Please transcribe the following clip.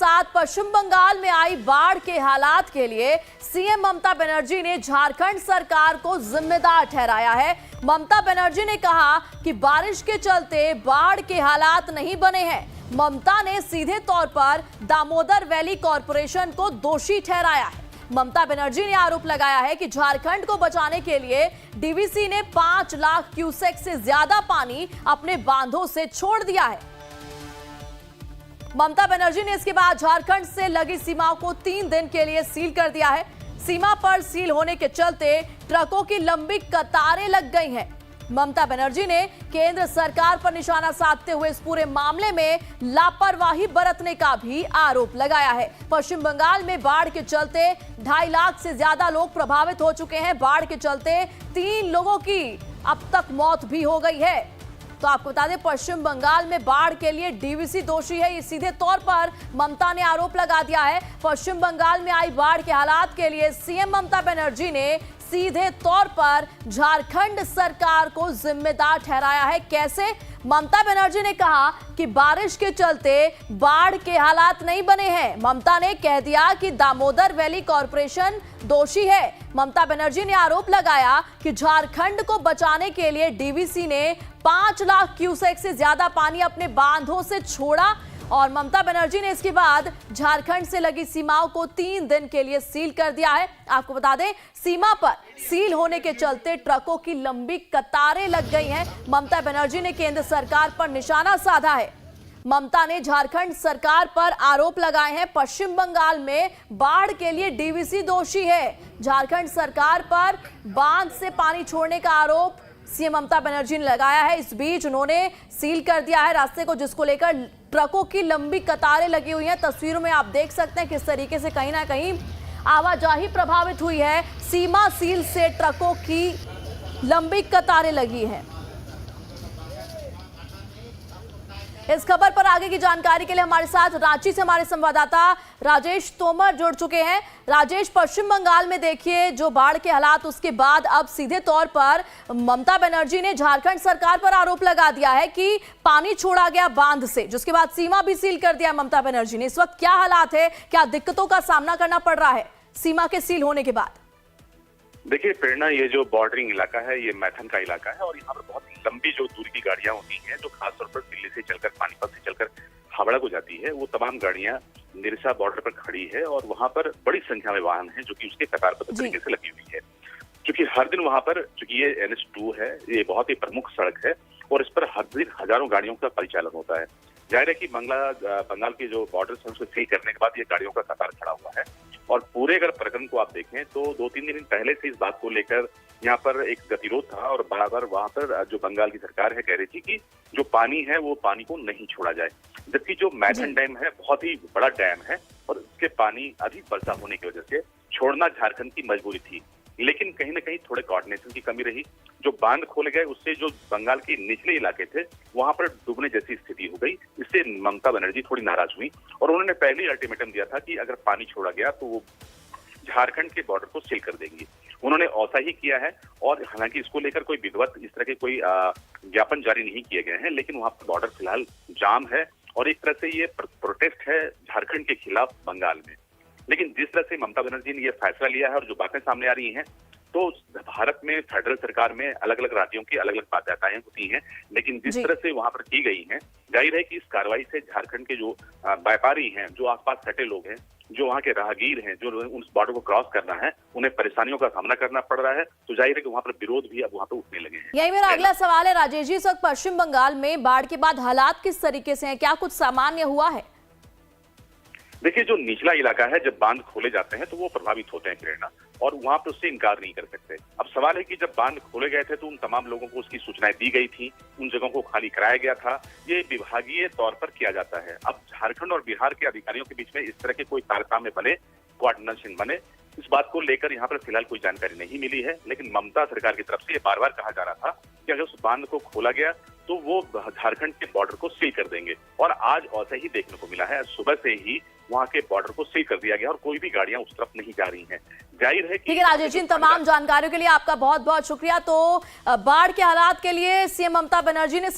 साथ पश्चिम बंगाल में आई बाढ़ के हालात के लिए सीएम ममता बनर्जी ने झारखंड सरकार को जिम्मेदार ठहराया है। ममता बनर्जी ने कहा कि बारिश के चलते बाढ़ के हालात नहीं बने हैं। ममता ने सीधे तौर पर दामोदर वैली कॉरपोरेशन को दोषी ठहराया है। ममता बनर्जी ने आरोप लगाया है कि झारखंड को बचाने के लिए डीवीसी ने 5 लाख क्यूसेक से ज्यादा पानी अपने बांधों से छोड़ दिया है। ममता बनर्जी ने इसके बाद झारखंड से लगी सीमाओं को 3 दिन के लिए सील कर दिया है। सीमा पर सील होने के चलते ट्रकों की लंबी कतारें लग गई हैं। ममता बनर्जी ने केंद्र सरकार पर निशाना साधते हुए इस पूरे मामले में लापरवाही बरतने का भी आरोप लगाया है। पश्चिम बंगाल में बाढ़ के चलते 2.5 लाख से ज्यादा लोग प्रभावित हो चुके हैं। बाढ़ के चलते 3 लोगों की अब तक मौत भी हो गई है। तो आपको बता दें, पश्चिम बंगाल में बाढ़ के लिए डीवीसी दोषी है, ये सीधे तौर पर ममता ने आरोप लगा दिया है। पश्चिम बंगाल में आई बाढ़ के हालात के लिए सीएम ममता बनर्जी ने सीधे तौर पर झारखंड सरकार को जिम्मेदार ठहराया है। कैसे? ममता बनर्जी ने कहा कि बारिश के चलते बाढ़ के हालात नहीं बने हैं। ममता ने कह दिया कि दामोदर वैली कॉरपोरेशन दोषी है। ममता बनर्जी ने आरोप लगाया कि झारखंड को बचाने के लिए डीवीसी ने 5 लाख क्यूसेक से ज्यादा पानी अपने बांधों से छोड़ा और ममता बनर्जी ने इसके बाद झारखंड से लगी सीमाओं को 3 दिन के लिए सील कर दिया है। आपको बता दें, सीमा पर सील होने के चलते ट्रकों की लंबी कतारें लग गई हैं। ममता बनर्जी ने केंद्र सरकार पर निशाना साधा है। ममता ने झारखंड सरकार पर आरोप लगाए हैं, पश्चिम बंगाल में बाढ़ के लिए डीवीसी दोषी है। झारखंड सरकार पर बांध से पानी छोड़ने का आरोप सीएम ममता बनर्जी ने लगाया है। इस बीच उन्होंने सील कर दिया है रास्ते को, जिसको लेकर ट्रकों की लंबी कतारें लगी हुई हैं। तस्वीरों में आप देख सकते हैं किस तरीके से कहीं ना कहीं आवाजाही प्रभावित हुई है। सीमा सील से ट्रकों की लंबी कतारें लगी हैं। इस खबर पर आगे की जानकारी के लिए हमारे साथ रांची से हमारे संवाददाता राजेश तोमर जुड़ चुके हैं। राजेश, पश्चिम बंगाल में देखिए जो बाढ़ के हालात, उसके बाद अब सीधे तौर पर ममता बनर्जी ने झारखंड सरकार पर आरोप लगा दिया है कि पानी छोड़ा गया बांध से, जिसके बाद सीमा भी सील कर दिया ममता बनर्जी ने। इस वक्त क्या हालात है, क्या दिक्कतों का सामना करना पड़ रहा है सीमा के सील होने के बाद? देखिए प्रेरणा, ये जो बॉर्डरिंग इलाका है ये मैथन का इलाका है और यहाँ पर बहुत लंबी जो दूरी की गाड़ियां होती हैं जो खासतौर पर दिल्ली से चलकर पानीपत से चलकर हावड़ा को जाती है, वो तमाम गाड़ियां निरसा बॉर्डर पर खड़ी है और वहाँ पर बड़ी संख्या में वाहन है जो कि उसके कतारबद्ध तरीके से लगी हुई है। क्योंकि हर दिन वहाँ पर, चूंकि ये NH2 है, ये बहुत ही प्रमुख सड़क है और इस पर हर दिन हजारों गाड़ियों का परिचालन होता है। जाहिर है कि बंगाल के जो बॉर्डर है उसको सील करने के बाद ये गाड़ियों का कतार खड़ा हुआ है और पूरे अगर प्रकरण को आप देखें तो 2-3 दिन पहले से इस बात को लेकर यहाँ पर एक गतिरोध था और बराबर वहाँ पर जो बंगाल की सरकार है कह रही थी कि जो पानी है वो पानी को नहीं छोड़ा जाए, जबकि जो मैथन डैम है बहुत ही बड़ा डैम है और उसके पानी अधिक वर्षा होने की वजह से छोड़ना झारखंड की मजबूरी थी। लेकिन कहीं ना कहीं थोड़े कोऑर्डिनेशन की कमी रही। जो बांध खोले गए उससे जो बंगाल के निचले इलाके थे वहां पर डूबने जैसी स्थिति हो गई। इससे ममता बनर्जी थोड़ी नाराज हुई और उन्होंने पहले ही अल्टीमेटम दिया था कि अगर पानी छोड़ा गया तो वो झारखंड के बॉर्डर को सील कर देंगी। उन्होंने ऐसा ही किया है और हालांकि इसको लेकर कोई विधिवत इस तरह के कोई ज्ञापन जारी नहीं किए गए हैं, लेकिन वहां पर बॉर्डर फिलहाल जाम है और एक तरह से ये प्रोटेस्ट है झारखंड के खिलाफ बंगाल में। लेकिन जिस तरह से ममता बनर्जी ने यह फैसला लिया है और जो बातें सामने आ रही हैं, तो भारत में फेडरल सरकार में अलग अलग राज्यों की अलग अलग बाध्यताएं होती हैं, लेकिन जिस तरह से वहां पर की गई हैं, जाहिर है कि इस कार्रवाई से झारखंड के जो व्यापारी हैं, जो आसपास सटे लोग हैं, जो वहाँ के राहगीर हैं, जो उस बॉर्डर को क्रॉस करना है, उन्हें परेशानियों का सामना करना पड़ रहा है। तो जाहिर है कि वहाँ पर विरोध भी अब वहाँ पर उठने लगे हैं। यही मेरा अगला सवाल है राजेश जी, इस वक्त पश्चिम बंगाल में बाढ़ के बाद हालात किस तरीके से हैं? क्या कुछ सामान्य हुआ है? देखिए, जो निचला इलाका है जब बांध खोले जाते हैं तो वो प्रभावित होते हैं प्रेरणा, और वहां पर उससे इनकार नहीं कर सकते। अब सवाल है कि जब बांध खोले गए थे तो उन तमाम लोगों को उसकी सूचनाएं दी गई थी, उन जगहों को खाली कराया गया था। ये विभागीय तौर पर किया जाता है। अब झारखंड और बिहार के अधिकारियों के बीच में इस तरह के कोई तारतम्य बने, कोऑर्डिनेशन बने, इस बात को लेकर यहाँ पर फिलहाल कोई जानकारी नहीं मिली है। लेकिन ममता सरकार की तरफ से ये बार बार कहा जा रहा था कि अगर उस बांध को खोला गया तो वो झारखंड के बॉर्डर को सील कर देंगे, और आज ऐसा ही देखने को मिला है। सुबह से ही वहाँ के बॉर्डर को सील कर दिया गया और कोई भी गाड़ियां उस तरफ नहीं जा रही हैं। जाहिर है कि ठीक है राजेश जी, तमाम जानकारियों के लिए आपका बहुत बहुत शुक्रिया। तो बाढ़ के हालात के लिए सीएम ममता बनर्जी ने